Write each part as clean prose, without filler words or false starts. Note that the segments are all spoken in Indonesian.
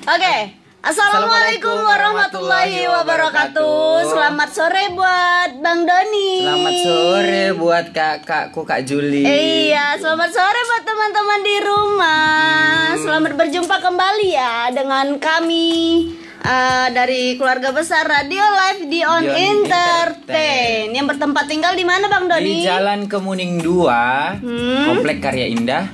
Oke. Assalamualaikum warahmatullahi wabarakatuh. Selamat sore buat Bang Doni. Selamat sore buat kakakku Kak Juli. Iya, selamat sore buat teman-teman di rumah. Selamat berjumpa kembali ya dengan kami dari keluarga besar Radio Live di On Entertain. Yang bertempat tinggal di mana Bang Doni? Di Jalan Kemuning 2, Komplek Karya Indah,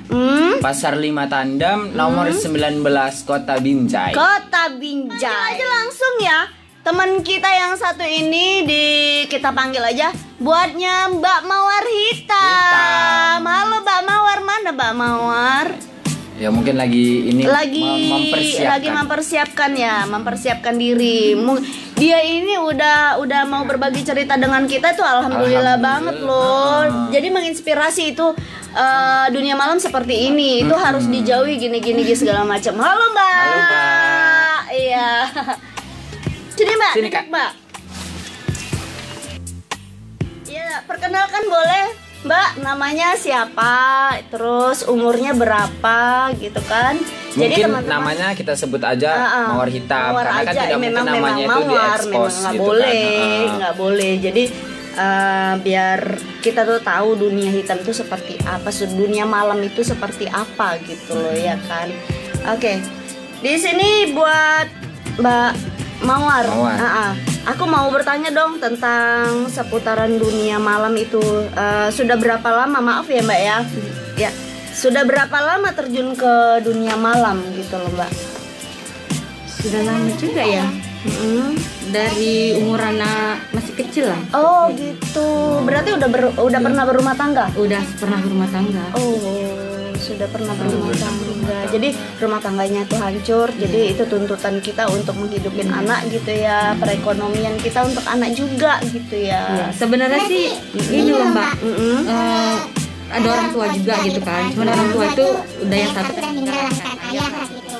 Pasar 5 Tandam, nomor 19, Kota Binjai. Kota Binjai. Aja langsung ya. Teman kita yang satu ini kita panggil aja buatnya Mbak Mawar Hitam. Halo Mbak Mawar, mana Mbak Mawar? Ya mungkin lagi mempersiapkan diri. Dia ini udah mau berbagi cerita dengan kita tuh alhamdulillah banget loh. Jadi menginspirasi itu dunia malam seperti ini itu harus dijauhi gini segala macam. Halo Mbak. Halo Mbak. Iya. Sini Mbak, Sini, Kak. Mbak. Iya, perkenalkan boleh. Mbak, namanya siapa? Terus umurnya berapa gitu kan? Mungkin jadi teman-teman, namanya kita sebut aja Mawar Hitam. Mawar karena aja, kan tidak mungkin namanya memang itu Mawar, diekspos nggak gitu boleh, kan. nggak boleh. Jadi biar kita tuh tahu dunia hitam itu seperti apa, dunia malam itu seperti apa gitu loh ya kan. Oke, di sini buat Mbak Mawar. Aku mau bertanya dong tentang seputaran dunia malam itu. Sudah berapa lama, maaf ya Mbak ya? Ya, sudah berapa lama terjun ke dunia malam gitu loh Mbak? Sudah lama juga ya. Dari umur anak masih kecil lah. Oh gitu. Berarti udah pernah berumah tangga? Udah pernah berumah tangga. Oh, sudah pernah berumah tangga. Jadi rumah tangganya tuh hancur. Jadi itu tuntutan kita untuk menghidupin anak gitu ya. Perekonomian kita untuk anak juga gitu ya. Sebenarnya sih ini loh Mbak. Ada orang tua juga gitu kan. Cuman orang tua itu udah yang satu kan meninggalkan ayah gitu.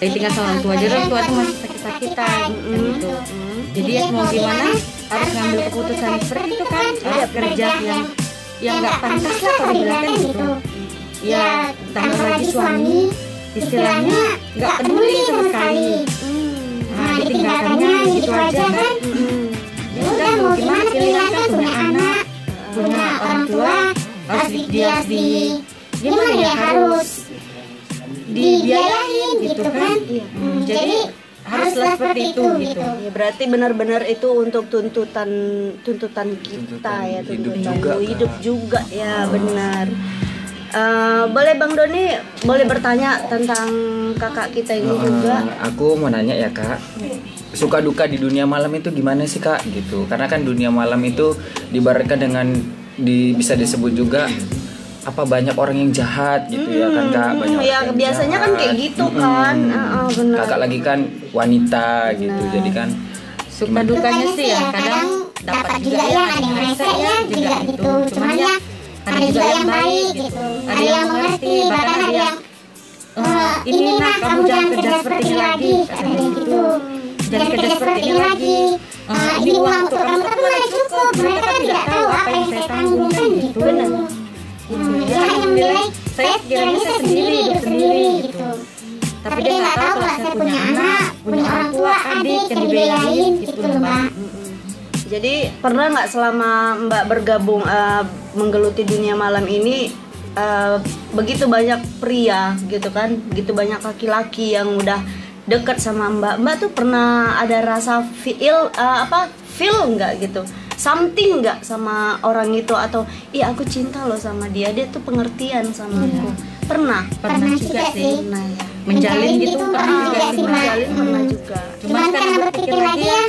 Jadi tinggal sama orang tua aja, orang tua itu masih sakit-sakitan gitu. Jadi ya mau gimana harus ngambil keputusan seperti itu kan. Ada kerja yang nggak pantas lah kalau dibilang gitu. Ya tambah lagi suami istilahnya nggak peduli sama sekali. Nah ditinggalkannya gitu aja kan. Ya udah mau gimana pilihan kan punya anak, punya orang tua, harus gimana ya harus dibiayain gitu kan. Jadi haruslah seperti itu gitu. Ya, berarti benar-benar itu untuk tuntutan kita ya, tuntutan hidup juga ya, benar. Boleh Bang Doni boleh bertanya tentang kakak kita ini juga. Aku mau nanya ya Kak, suka duka di dunia malam itu gimana sih Kak gitu? Karena kan dunia malam itu diibaratkan dengan bisa disebut juga banyak orang yang jahat gitu ya kan Kak, banyak ya biasanya jahat. Kan kayak gitu kan. Benar. Kakak lagi kan wanita gitu, jadi kan suka dukanya sih ya kadang dapat juga ya, ada yang rese ya juga gitu. Cuman ya ada juga yang baik gitu, ada yang mengerti, bahkan ada yang ini nak kamu jangan kerja seperti ini lagi, katanya gitu. Jangan kerja seperti ini lagi. Ini uang untuk kamu tapi mulai cukup. Mereka kan tidak tahu apa yang saya tanggung kan gitu. Benar. Dia hanya menilai saya kiranya saya sendiri, hidup sendiri gitu. Tapi dia nggak tahu kalau saya punya anak, punya orang tua, adik yang dibiayain gitu loh Mbak. Jadi pernah nggak selama Mbak bergabung menggeluti dunia malam ini begitu banyak pria gitu kan, begitu banyak laki-laki yang udah dekat sama Mbak tuh pernah ada rasa feel nggak gitu? Something nggak sama orang itu atau aku cinta loh sama dia tuh pengertian sama aku. Pernah juga sih. Pernah ya. Menjalin gitu pernah juga sih, pernah juga. Cuman karena berpikir lagi ya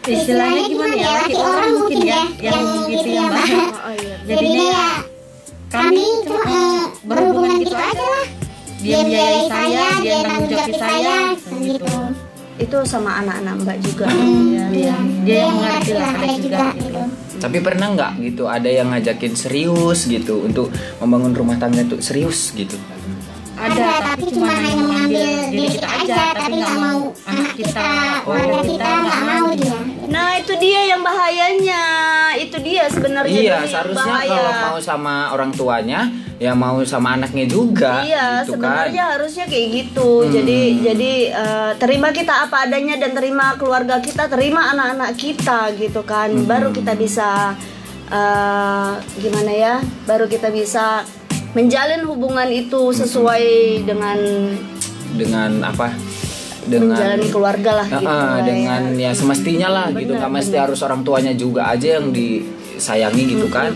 istilahnya gimana ya, laki orang mungkin ya yang gitu yang banyak. Jadinya ya kami cuma berhubungan gitu aja lah. Dia biayai saya, dia tanggung jawab saya gitu. Itu sama anak-anak Mbak juga ya. Dia yang mengerti lah ada juga gitu. Tapi pernah nggak gitu ada yang ngajakin serius gitu untuk membangun rumah tangga itu serius gitu? Ada, tapi cuma hanya mengambil diri kita aja, tapi nggak mau anak kita, keluarga kita, nggak mau dia. Nah itu dia yang bahayanya. Itu dia sebenarnya Iya, dulu yang seharusnya bahaya. kalau mau sama orang tuanya, ya mau sama anaknya juga. Iya, gitu sebenarnya kan. harusnya kayak gitu. Jadi terima kita apa adanya dan terima keluarga kita, terima anak-anak kita gitu kan. Baru kita bisa gimana ya? Baru kita bisa menjalin hubungan itu sesuai dengan apa? Dengan menjalani keluarga lah gitu. lah dengan ya semestinya lah gitu. Nggak mesti harus orang tuanya juga aja yang disayangi gitu kan.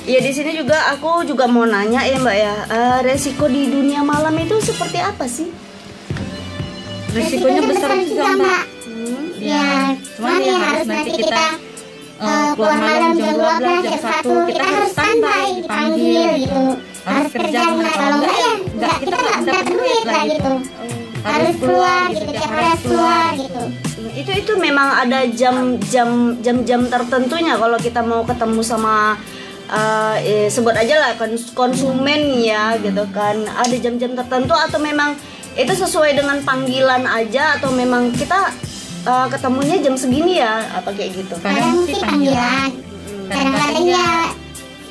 Ya di sini juga aku juga mau nanya ya Mbak ya, resiko di dunia malam itu seperti apa sih? Risikonya besar juga Mbak. Ya, cuman ya harus nanti kita keluar malam jam 12, jam 1 kita harus standby dipanggil gitu. Harus kerja kalau enggak ya enggak, kita enggak dapat duit lah gitu. Harus keluar gitu, tiap hari harus keluar gitu. Itu memang ada jam tertentunya kalau kita mau ketemu sama sebut aja lah konsumen ya gitu kan. Ada jam-jam tertentu atau memang itu sesuai dengan panggilan aja atau memang kita ketemunya jam segini ya apa kayak gitu? Kadang sih panggilan, kadang-kadang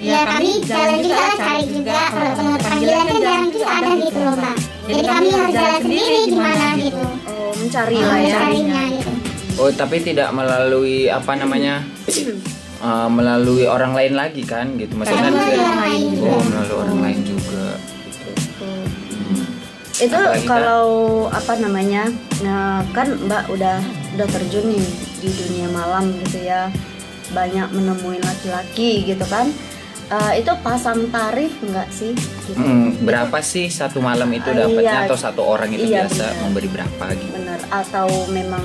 ya kami jalan juga lah, cari juga. Kalau ketemu panggilan kan jarang juga ada gitu loh Mbak. Jadi kami harus jalan sendiri gimana gitu. Oh, mencari lah ya. Mencarinya gitu. Oh, tapi tidak melalui apa namanya? Melalui orang lain lagi kan gitu. Maksudnya Melalui orang lain juga. Oh, melalui orang lain juga. Itu Apalagi, kalau apa namanya? Nah, kan Mbak udah terjun nih di dunia malam gitu ya. Banyak menemui laki-laki gitu kan. Itu pasang tarif enggak sih? Gitu. Berapa sih satu malam itu dapatnya Iya. atau satu orang itu Iya, biasa benar. memberi berapa gitu? Bener, atau memang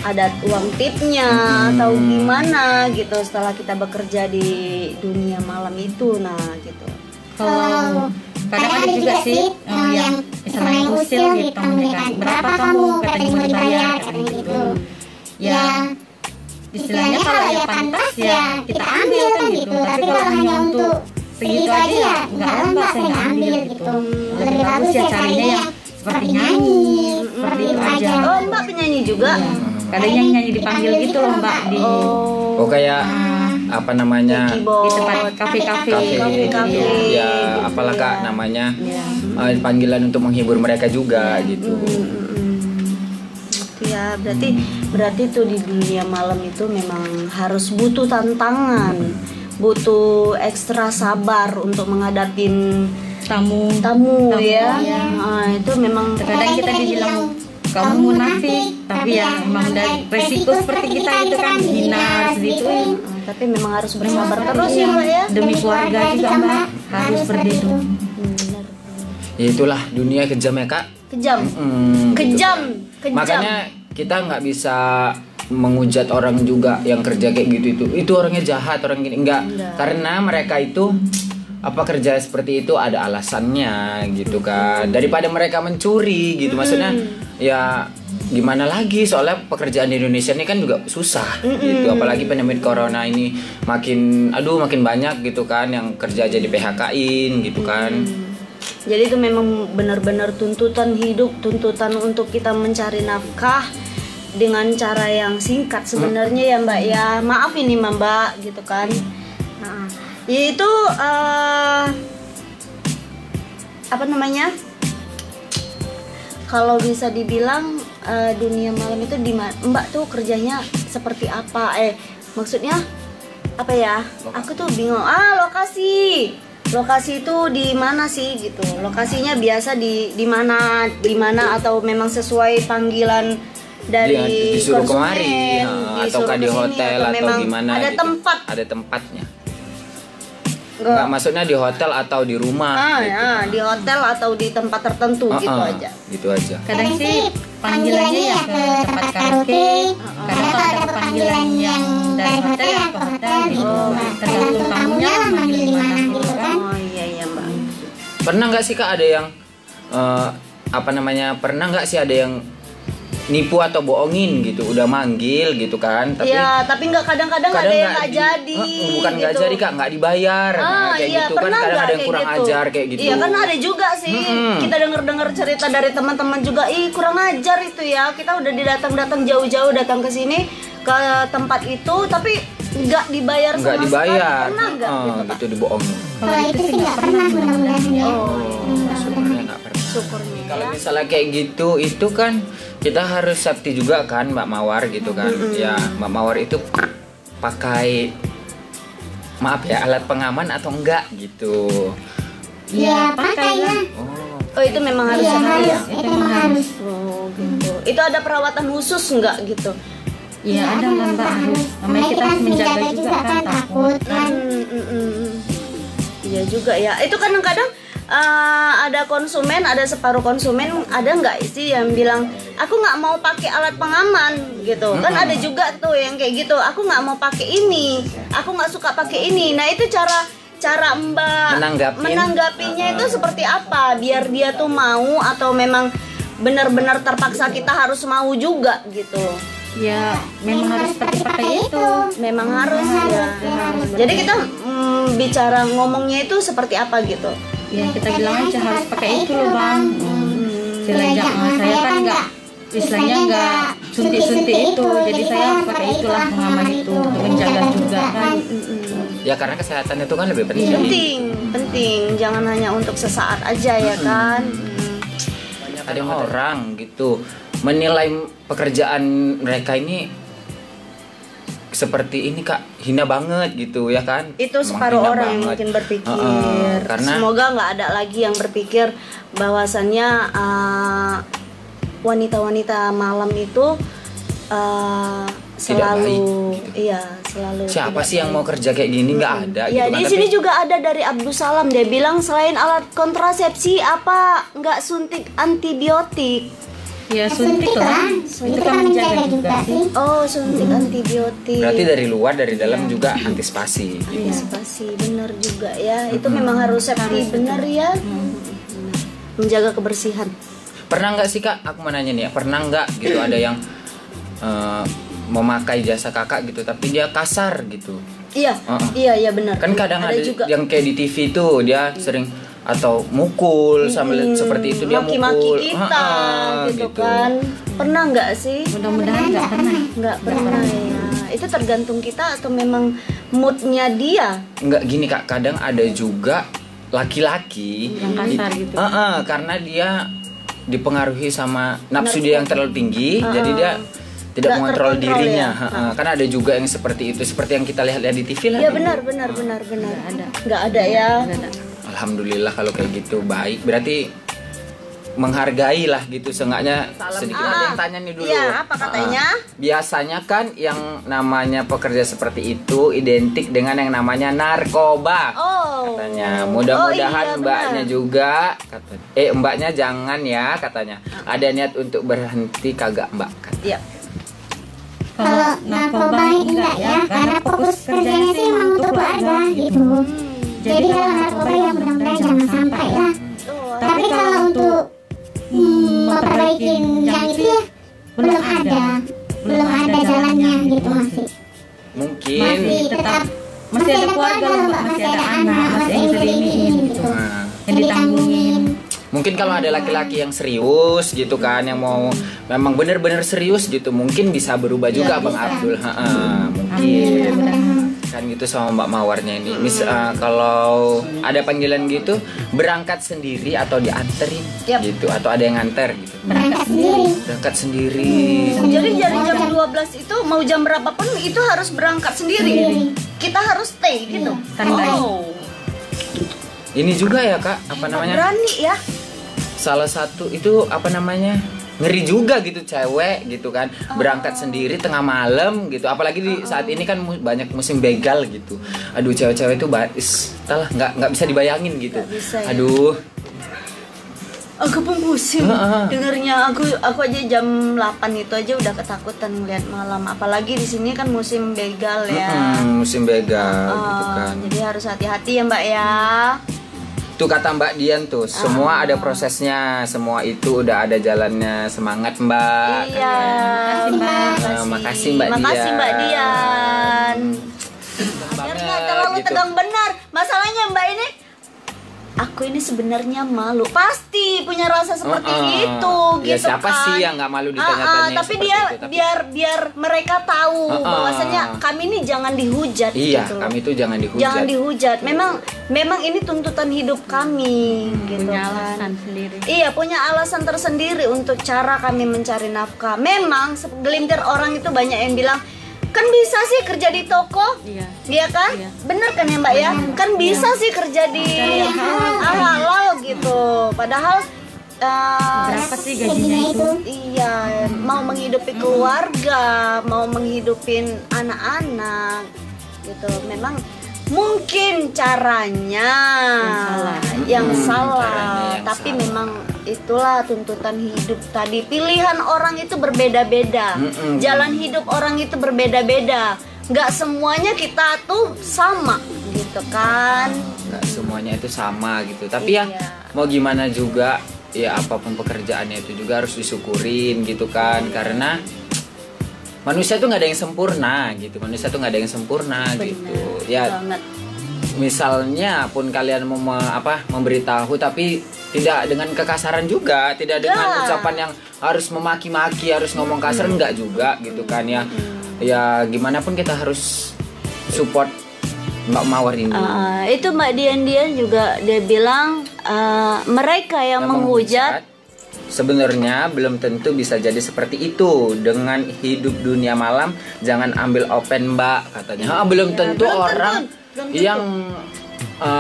ada uang tipnya atau gimana gitu setelah kita bekerja di dunia malam itu, nah gitu. Kalau kadang ada juga sih yang misalnya yang usil gitu mereka, berapa kamu katanya mau dibayar katanya gitu. Ya istilahnya kalau ya pantas ya kita ambil kan gitu, tapi kalau hanya untuk segitu aja ya enggak lah Mbak, saya nggak ambil gitu. Lebih bagus ya carinya yang seperti nyanyi seperti itu aja. Oh, Mbak penyanyi juga? Kadang yang nyanyi dipanggil gitu loh Mbak di Oh, kayak apa namanya? Keyboard. di tempat kafe-kafe Kafe gitu. ya apalah Kak namanya? Panggilan untuk menghibur mereka juga gitu. Gitu ya, berarti tuh di dunia malam itu memang harus butuh tantangan, butuh ekstra sabar untuk menghadapin tamu ya. ya. Nah, itu memang Terkadang kita dibilang kamu munafik, tapi ya memang dari resiko seperti kita itu kan hina harus digituin. tapi memang harus bersabar terus ya Mbak ya. Demi keluarga juga Mbak harus berdiri. Benar. Ya itulah dunia kejam ya Kak. Kejam. Gitu. Kejam. Makanya kita nggak bisa menghujat orang juga yang kerja kayak gitu itu orangnya jahat orang gini enggak. Karena mereka itu apa kerja seperti itu ada alasannya gitu kan, daripada mereka mencuri gitu. Maksudnya ya gimana lagi, soalnya pekerjaan di Indonesia ini kan juga susah gitu, apalagi pandemi corona ini makin banyak gitu kan yang kerja jadi PHK-in gitu kan. Jadi itu memang benar-benar tuntutan hidup, tuntutan untuk kita mencari nafkah dengan cara yang singkat sebenarnya ya Mbak ya. Maaf ini Mbak gitu kan. Nah, yaitu apa namanya? Kalau bisa dibilang dunia malam itu di Mbak tuh kerjanya seperti apa? Maksudnya apa ya? Aku tuh bingung. Lokasi itu di mana sih gitu? Lokasinya biasa di mana atau memang sesuai panggilan dari disuruh konsumen, kemari ataukah di kesini, hotel atau memang gimana ada gitu. tempat. Ada tempatnya. Enggak. Nggak, maksudnya di hotel atau di rumah gitu. Di hotel atau di tempat tertentu gitu aja. Gitu aja. Kadang sih panggilannya ya ke tempat karaoke, kadang kalau ada panggilan yang dari hotel ya ke hotel gitu. Tergantung tamunya lah manggil di mana gitu kan. Oh iya Mbak. Pernah nggak sih Kak ada yang pernah nggak sih ada yang nipu atau bohongin gitu, udah manggil gitu kan, tapi ya tapi nggak kadang-kadang ada yang nggak jadi. bukan nggak gitu. jadi Kak, nggak dibayar. Nah, kayak gitu kan, kadang ada yang kurang ajar kayak gitu. Iya kan ada juga sih. Kita dengar cerita dari teman-teman juga, kurang ajar itu ya. Kita udah didatang-datang jauh-jauh datang ke sini, ke tempat itu tapi nggak dibayar nggak sama dibayar, sekali. Pernah nggak gitu, Kak? gitu dibohongin. Kalau itu sih nggak pernah, mudah-mudahan ya. Syukurnya nggak pernah. Syukurnya Kalau ya. misalnya kayak gitu, itu kan kita harus safety juga kan, Mbak Mawar gitu kan. Ya, Mbak Mawar itu pakai, maaf ya, alat pengaman atau enggak gitu. Ya pakai lah. Oh itu memang harus Iya, ya? harus. Itu memang harus. Oh gitu. Itu ada perawatan khusus nggak gitu? Ya ada lah Mbak, harus. Namanya kita harus menjaga juga kan, takut kan. Iya juga ya. Itu kadang-kadang ada konsumen, ada separuh konsumen, ada nggak sih yang bilang aku nggak mau pakai alat pengaman gitu. Kan ada juga tuh yang kayak gitu. Aku nggak mau pakai ini. Aku nggak suka pakai ini. Nah itu cara Mbak menanggapinya itu seperti apa? Biar dia tuh mau atau memang benar-benar terpaksa kita harus mau juga gitu. Ya memang harus pakai itu. Memang harus ya. Jadi kita bicara ngomongnya itu seperti apa gitu? Ya kita bilang aja harus pakai itu loh Bang. Istilahnya saya kan nggak, istilahnya nggak suntik-suntik itu, jadi saya pakai itulah pengaman itu untuk menjaga juga kan. Ya karena kesehatan itu kan lebih penting. Penting. Jangan hanya untuk sesaat aja ya kan. Ada orang gitu menilai pekerjaan mereka ini seperti ini Kak, hina banget gitu ya kan. Itu Emang separuh hina orang yang banget. mungkin berpikir. Karena Semoga nggak ada lagi yang berpikir bahwasannya wanita-wanita malam itu selalu baik, gitu. Iya selalu. siapa tidak sih yang mau kerja kayak gini, nggak ada Ya gitu kan. di Tapi sini juga ada dari Abdul Salam, dia bilang selain alat kontrasepsi apa nggak suntik antibiotik. Ya suntik lah, itu kan menjaga juga sih. Oh suntik antibiotik. berarti dari luar dari dalam juga antisipasi gitu. Antisipasi benar juga ya. Itu memang harus safety benar ya. Menjaga kebersihan. Pernah nggak sih Kak, aku mau nanya nih ya, pernah nggak gitu ada yang memakai jasa Kakak gitu tapi dia kasar gitu? Iya, iya benar. Kan kadang ada juga. yang kayak di TV tuh dia sering atau mukul sambil seperti itu dia maki-maki mukul kita gitu kan. Pernah nggak sih? Mudah-mudahan nggak pernah. Nggak pernah ya. Itu tergantung kita atau memang moodnya dia. Nggak gini Kak, kadang ada juga laki-laki Yang kasar gitu. karena dia dipengaruhi sama nafsu dia yang terlalu tinggi, jadi dia tidak Nggak mengontrol terkontrol dirinya. ya. Kan ada juga yang seperti itu, seperti yang kita lihat di TV lah. Ya gitu. benar. Nggak ada ya. Alhamdulillah kalau kayak gitu baik, berarti menghargai lah gitu, seenggaknya sedikit. Ada yang tanya nih dulu. Iya, apa katanya? Biasanya kan yang namanya pekerja seperti itu identik dengan yang namanya narkoba. Oh. Katanya, mudah-mudahan iya, mbaknya benar. juga katanya. Mbaknya jangan ya katanya. Ada niat untuk berhenti kagak mbak? Iya. Kalau narkoba enggak ya, karena fokus kerjanya sih emang untuk keluarga gitu. Jadi kalau narkoba ya mudah-mudahan jangan sampai lah. Tapi kalau untuk memperbaiki yang itu ya belum ada jalannya gitu masih. Mungkin. Masih tetap Masih ada keluarga lah Mbak, masih ada anak, masih yang diselimihin gitu, Nah, yang ditanggungin. mungkin kalau ada laki-laki yang serius gitu kan, yang mau memang bener-bener serius gitu, mungkin bisa berubah juga Bang Abdul. Mungkin kan gitu sama Mbak Mawarnya ini. Kalau ada panggilan gitu, berangkat sendiri atau dianterin gitu, atau ada yang nganter gitu. Berangkat sendiri. Berangkat sendiri. Jadi dari jam 12 itu mau jam berapapun itu harus berangkat sendiri. Kita harus stay gitu. Standby. Ini juga ya Kak, apa namanya? Berani ya. Salah satu itu apa namanya, ngeri juga gitu cewek gitu kan, berangkat sendiri tengah malam gitu, apalagi di saat ini kan banyak musim begal gitu. Aduh cewek-cewek itu entahlah, nggak bisa dibayangin gitu. Bisa, ya. Aduh, Aku pun pusing dengernya. Aku aja jam 8 itu aja udah ketakutan ngeliat malam, apalagi di sini kan musim begal ya. musim begal gitu kan. Jadi harus hati-hati ya Mbak ya. Tuh kata Mbak Dian tuh, semua ada prosesnya, semua itu udah ada jalannya. Semangat Mbak. Iya. Makasih Mbak Dian. Makasih Mbak Dian. Banget, Nggak terlalu gitu. tegang benar. Masalahnya Mbak ini aku ini sebenarnya malu. Pasti punya rasa seperti itu Ya gitu siapa kan. sih yang nggak malu ditanya-tanya Tapi seperti dia itu, tapi- biar mereka tahu bahwasanya kami ini jangan dihujat Iya, gitu loh. kami tuh jangan dihujat. Jangan dihujat. Memang ini tuntutan hidup kami gitu Punya kan. alasan sendiri. Iya, punya alasan tersendiri untuk cara kami mencari nafkah. Memang segelintir orang itu banyak yang bilang, kan bisa sih kerja di toko, Iya. iya kan? Iya. Bener kan ya Mbak ya? Kan bisa sih kerja di halal gitu. Padahal Berapa sih gajinya itu? iya, mau menghidupi keluarga, mau menghidupin anak-anak gitu. Memang mungkin caranya yang salah, Caranya yang tapi salah. memang itulah tuntutan hidup tadi. Pilihan orang itu berbeda-beda, jalan hidup orang itu berbeda-beda. Nggak semuanya kita tuh sama gitu kan. Nggak semuanya itu sama gitu. Tapi ya Iya. mau gimana juga, ya apapun pekerjaannya itu juga harus disyukurin gitu kan. Karena manusia tuh nggak ada yang sempurna gitu. Manusia tuh nggak ada yang sempurna gitu. Ya Banget. misalnya pun kalian mau memberitahu, tapi tidak dengan kekasaran juga, tidak dengan Ya. ucapan yang harus memaki-maki, harus ngomong kasar, enggak juga gitu kan ya. Ya gimana pun kita harus support Mbak Mawar ini. Itu Mbak Dian juga dia bilang mereka yang menghujat sebenarnya belum tentu bisa jadi seperti itu. Dengan hidup dunia malam jangan ambil open Mbak, katanya. Belum tentu orang yang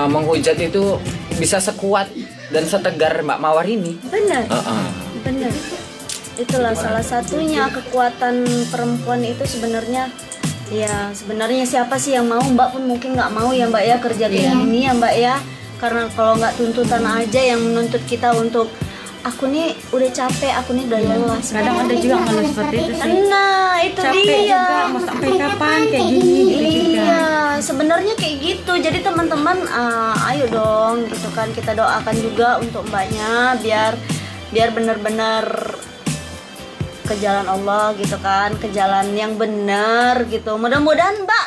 menghujat itu bisa sekuat dan setegar Mbak Mawar ini. benar. Benar. Itulah salah satunya kekuatan perempuan itu sebenarnya. Ya sebenarnya siapa sih yang mau? Mbak pun mungkin nggak mau ya Mbak ya kerja kayak gini ya Mbak ya. Karena kalau nggak tuntutan aja yang menuntut kita untuk aku nih udah capek, aku nih udah lelah. Kadang ada juga ngeluh seperti itu sih. Nah itu Capek dia. juga, mau sampai kapan kayak gini gitu juga. Iya, sebenarnya kayak gitu. Jadi teman-teman, ayo dong, gitu kan kita doakan juga untuk mbaknya biar benar-benar ke jalan Allah gitu kan, ke jalan yang benar gitu. Mudah-mudahan Mbak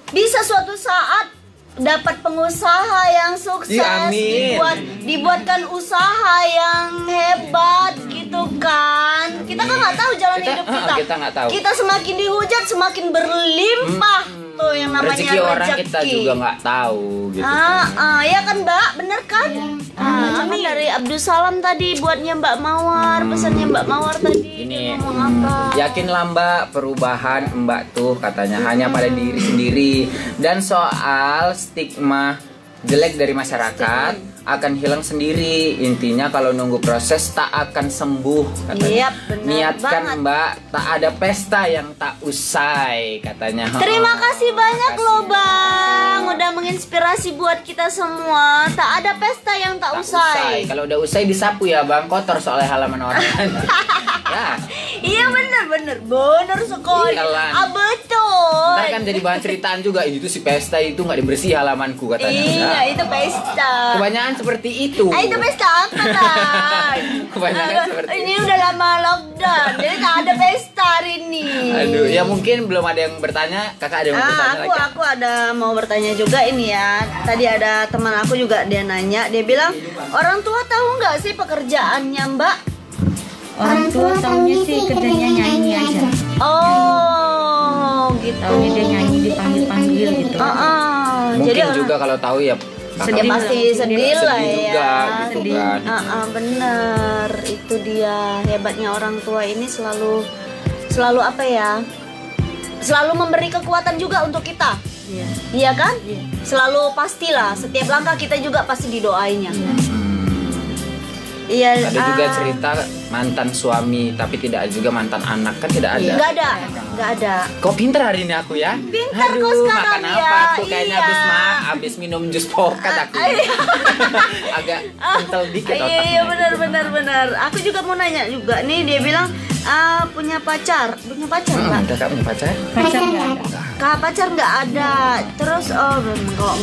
bisa suatu saat dapat pengusaha yang sukses, Iya, amin. dibuatkan usaha yang hebat gitu kan. Kita kan nggak tahu jalan hidup kita. Kita nggak tahu. Kita semakin dihujat semakin berlimpah tuh yang namanya Rezeki orang kita juga nggak tahu gitu. Ya kan Mbak, bener kan? Ini dari Abdul Salam tadi buatnya Mbak Mawar, pesannya Mbak Mawar tadi. Ini Dia ngomong apa? yakinlah Mbak, perubahan Mbak tuh katanya hanya pada diri sendiri, dan soal stigma jelek dari masyarakat akan hilang sendiri. Intinya kalau nunggu proses tak akan sembuh katanya. Iya, benar Niatkan banget. Mbak, tak ada pesta yang tak usai katanya. Terima kasih banyak Makasih, loh Bang, udah menginspirasi buat kita semua. Tak ada pesta yang tak Tak usai. Kalau udah usai disapu ya Bang, kotor soalnya halaman orang. Ya. Iya bener sekali. Iyalah. Betul. Ntar kan jadi bahan ceritaan juga, itu si pesta itu nggak dibersih halamanku katanya. Iya, Nah, itu pesta. kebanyakan seperti itu. Itu pesta apa Bang? Kebanyakan seperti Ini udah lama lockdown, jadi tak ada pesta hari ini. Aduh, ya mungkin belum ada yang bertanya. Kakak ada yang mau bertanya lagi? aku ada mau bertanya juga ini ya. Tadi ada teman aku juga dia nanya, dia bilang orang tua tahu nggak sih pekerjaannya Mbak? Orang tua taunya sih kerjanya nyanyi aja. Oh, gitu. Taunya dia nyanyi dipanggil-panggil gitu. Mungkin Jadi juga kalau tahu ya ya pasti sedih lah sedih juga, ya. gitu kan. Bener, itu dia hebatnya orang tua ini selalu apa ya? Selalu memberi kekuatan juga untuk kita. Iya. Iya kan? Iya. Selalu pastilah setiap langkah kita juga pasti didoainya. Iya. Ada juga cerita mantan suami tapi tidak juga mantan anak, kan tidak ada. Nggak ada. Kok pinter hari ini aku ya? Pintar kok Aduh, sekarang makan ya, apa aku kayaknya iya. habis minum jus pokat aku. Agak kental dikit otaknya. Iya benar. Aku juga mau nanya juga nih, dia bilang punya pacar Mbak? Kakak punya pacar? Pacar nggak ada. Kak pacar nggak ada. Terus kalau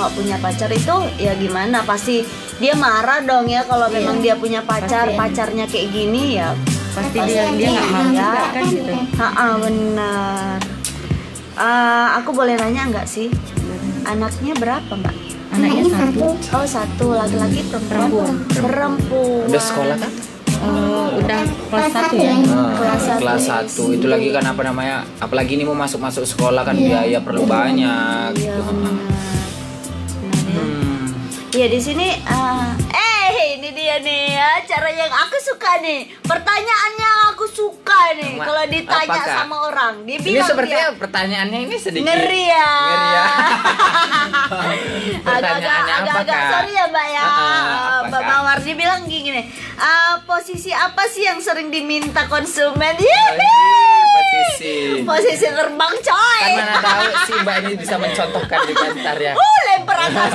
nggak punya pacar itu ya gimana? Pasti dia marah dong ya kalau memang dia punya pacar, Pasti. pacarnya kayak gini ya. Pasti dia nggak mau juga kan gitu. Benar. Aku boleh nanya nggak sih? Anaknya berapa Mbak? Anaknya satu. Oh, satu, laki-laki perempuan. Perempuan. Udah sekolah kan? Udah kelas 1 ya. Kelas 1 itu lagi kan apa namanya? Apalagi ini mau masuk sekolah kan biaya perlu banyak. Iya, Gitu. benar. Iya, di sini ini dia nih acara yang aku suka nih. Pertanyaannya aku suka nih. Kalau ditanya Apakah? sama orang, dia Ini bilang sepertinya pertanyaannya ini sedikit ngeri ya. Ngeri ya. Pertanyaannya agak Kak? sorry ya Mbak ya. Apa, Mbak Kak? Mawar bilang gini, posisi apa sih yang sering diminta konsumen? Posisi terbang coy. Kan mana tahu si Mbak ini bisa mencontohkan di kantor ya. Lempar atas.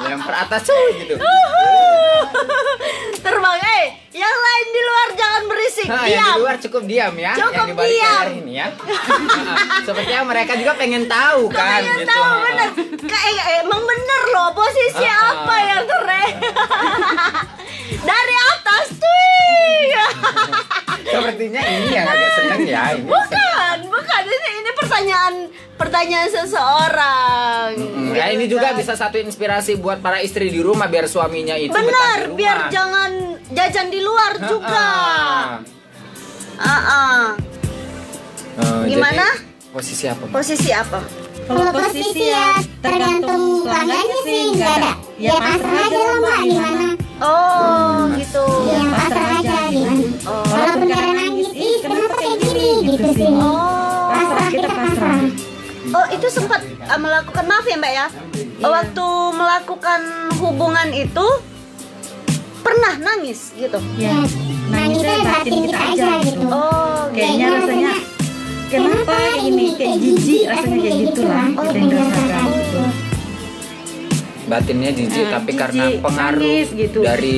Lempar atas cuy gitu. Terbang, yang lain di luar jangan berisik. Nah, Diam. yang di luar cukup diam ya. Cukup yang di balik diam. layar ini ya. Sepertinya mereka juga pengen tahu kan Pengen gitu. tahu bener. Emang bener loh posisi apa yang keren. Dari atas cuy. Sepertinya ini yang agak seneng ya ini. Bukan ini pertanyaan seseorang. Nah, ini juga bisa satu inspirasi buat para istri di rumah biar suaminya itu betah di Benar, rumah. biar jangan jajan di luar juga. Gimana? Jadi, posisi apa? Posisi apa? Kalau posisi ya tergantung pelanggannya sih nggak ada. Ya pasrah aja lah Mbak gimana. Oh, gitu. Ya pasrah aja gimana. Walaupun karena nangis, kenapa kayak gini gitu sih. Pasrah, kita pasrah. Oh, itu sempat melakukan, maaf ya Mbak ya. Waktu melakukan hubungan itu pernah nangis gitu. Ya nangisnya batin kita aja gitu. Oh, Kayaknya rasanya kenapa kayak gini, kayak jijik rasanya kayak gitulah kita yang rasakan gitu. Batinnya jijik tapi jijik, karena pengaruh nangis gitu. dari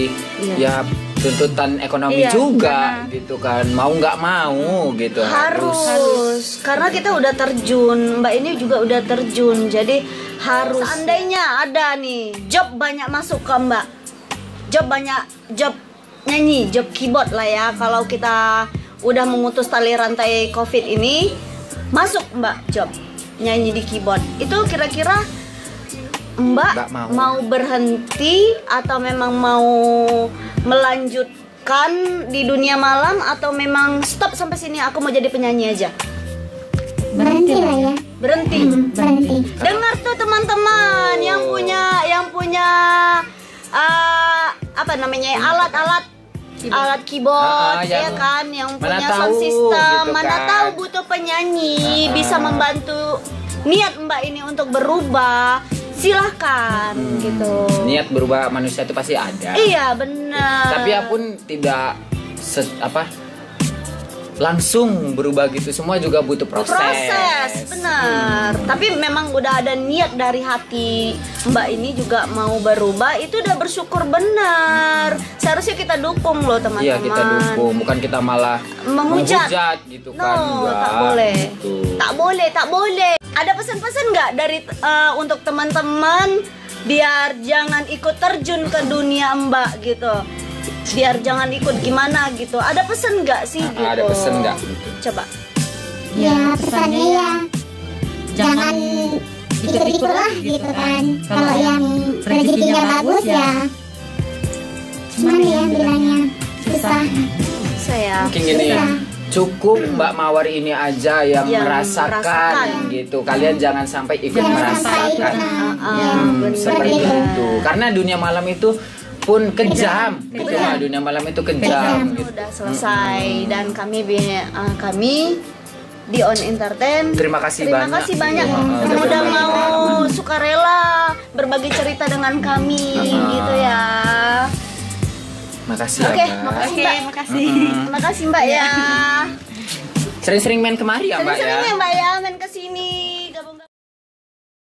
ya tuntutan ekonomi Iya, juga gitu kan, mau nggak mau gitu harus karena kita udah terjun, Mbak ini juga udah terjun, jadi harus. Seandainya ada nih job banyak masuk ke Mbak, job nyanyi, job keyboard lah ya, kalau kita udah memutus tali rantai COVID ini, masuk Mbak job nyanyi di keyboard, itu kira-kira Mbak Nggak mau berhenti atau memang mau melanjutkan di dunia malam, atau memang stop sampai sini, aku mau jadi penyanyi aja? Berhenti lah ya. Berhenti. Berhenti. Dengar tuh teman-teman yang punya apa namanya, alat keyboard ya yang kan, yang mana punya tahu sound system, gitu mana kan. tahu butuh penyanyi bisa membantu niat Mbak ini untuk berubah, silahkan gitu. Niat berubah manusia itu pasti ada. Iya benar. Tapi ya pun tidak langsung berubah gitu, semua juga butuh proses. Benar. Tapi memang udah ada niat dari hati Mbak ini juga mau berubah, itu udah bersyukur benar. Seharusnya kita dukung loh teman-teman. Iya, kita dukung, bukan kita malah Menghujat. gitu No, kan. Enggak, tak boleh. gitu. Tak boleh. Ada pesan-pesan nggak dari untuk teman-teman biar jangan ikut terjun ke dunia Mbak gitu? Biar jangan ikut gimana gitu. Ada pesan nggak sih gitu? Ada pesan nggak gitu? Coba. Ya pesannya ya jangan ikut-ikut lah gitu kan. Kalau yang rezekinya bagus ya gimana ya bilangnya, susah. Saya. Mungkin gini ya, cukup Mbak Mawar ini aja yang merasakan merasakan. gitu. Kalian jangan sampai ikut Jangan sampai merasakan. bener. Seperti itu. Karena dunia malam itu pun kejam. Gitu, Kejam. dunia malam itu kejam. Gitu. Udah selesai dan kami di On Entertain. Terima kasih banyak. banyak Udah yang udah berbagi mau pengalaman. sukarela berbagi cerita dengan kami gitu ya. Makasih Oke, ya, Mbak. makasih Mbak. makasih. Makasih Mbak ya. Sering-sering main kemari ya, Mbak ya. Sering-sering ya Mbak ya,